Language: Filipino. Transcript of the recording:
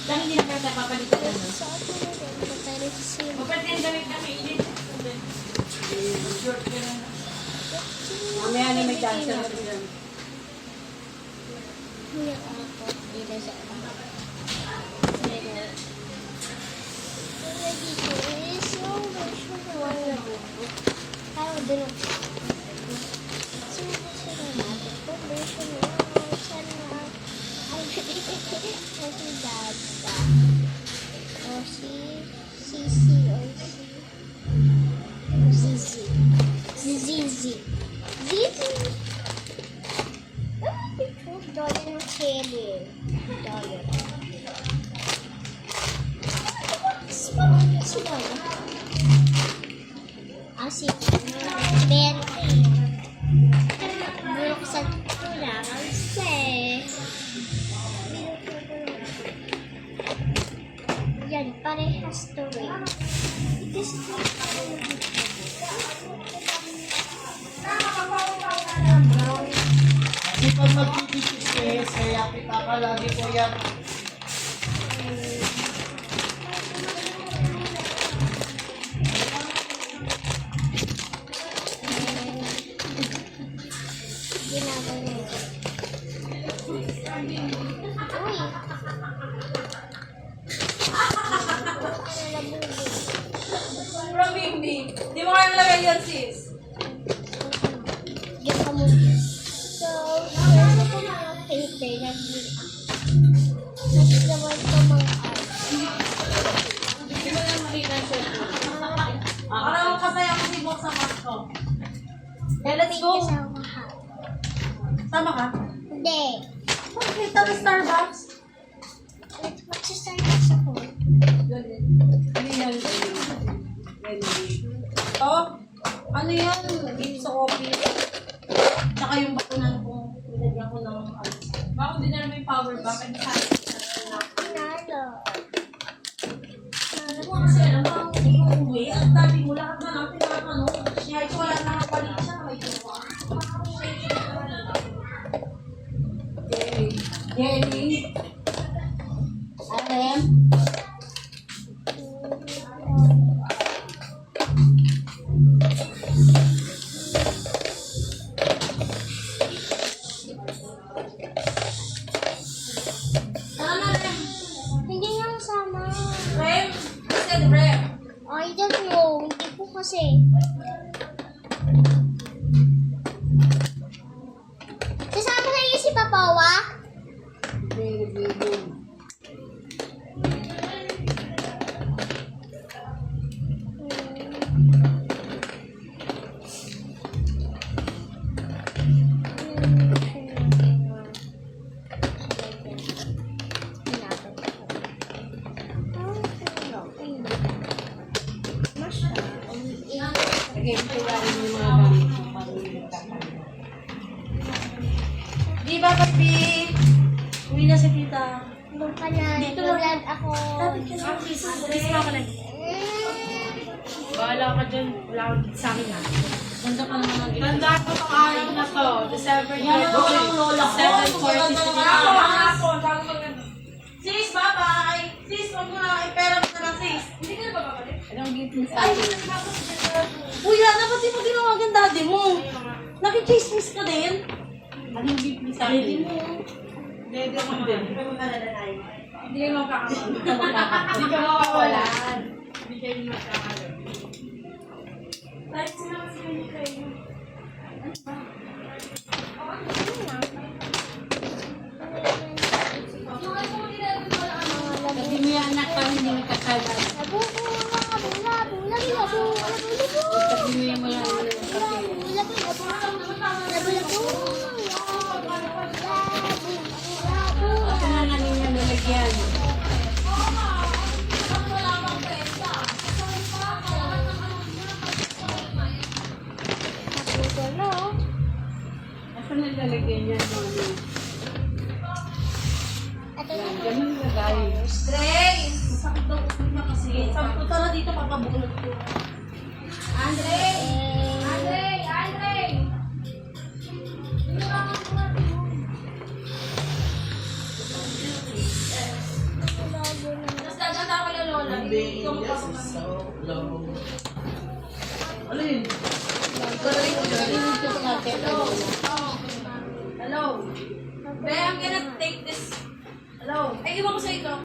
Dahil hindi na kita papalitan na. Kapag din gamit kami, init. Short ka na. Mamaya na may dancer na dyan. Yan, parehas to rin. Kasi pag mag-PPS, kaya kita ka lagi ko yan. From Bimbi. Di mo kaya nalagay yun, sis. So, meron ko mga paper na nagsasawan ko mga art. Hindi mo lang makita siya. Parang kasaya ko si Boss sa Costco. Let's go. Kasama ka. Sama ka? Hindi. Bakit? Tara Starbucks? Magsasarkas ako. Ano yan? Ito? Ano yan? Dito sa coffee. Tsaka yung bakunan ko. Nilagyan ko ng Bako din na naman yung power bank. And sa Nalo. Ano mo kasi alam mo, hindi mo uwi. Ang dami mo lahat na natin na ano. Kaya ito wala na kapalit siya. May ginawa. Jenny. Alem. Hindi nga kasama. Rem? I said Rem. I don't know. Hindi ko kasi. Kasama na yung si Papawa? Again, kailangan yung mga gamit mo para magkakaroon. Di ba, Papi? Uwi na si tita. Doon ka na. Dito Nag-vlog ako. Kiss mo ako lang. Bahala ka dyan. Wala akong dito sa akin ha. Ganda ka naman ang gito. Ganda ko itong araw na to. December 7:40. Sis, bye-bye! Sis, huwag mo na ipera mo na lang, sis. Hindi ka na ba babalik? Anong gift mo sa Ay, akin? Uy, Lana, ba't di mo ginawagan daddy mo? Nakichismis ka din? Anong gift mo sa Daddy akin? mo. Hindi ako din. Hindi mo malalanay. Hindi kayo magkakaroon. Hindi ka makawalan. Hindi kayo magkakaroon. Kahit sila kasi kayo. Sabi mo yan anak para hindi magkakalat. Sabi mo yan wala naman ang kapit. Ito na nga niya nalagyan. Ito na nalagyan niya. Ganun lagay. Grace! Masakit daw ulit na kasi. Sabi ko tara dito papabulot ko. Andre! Andre! Andre! Alin? Hello. Be, I'm gonna take this. Hello. Ay, iwan ko sa ito.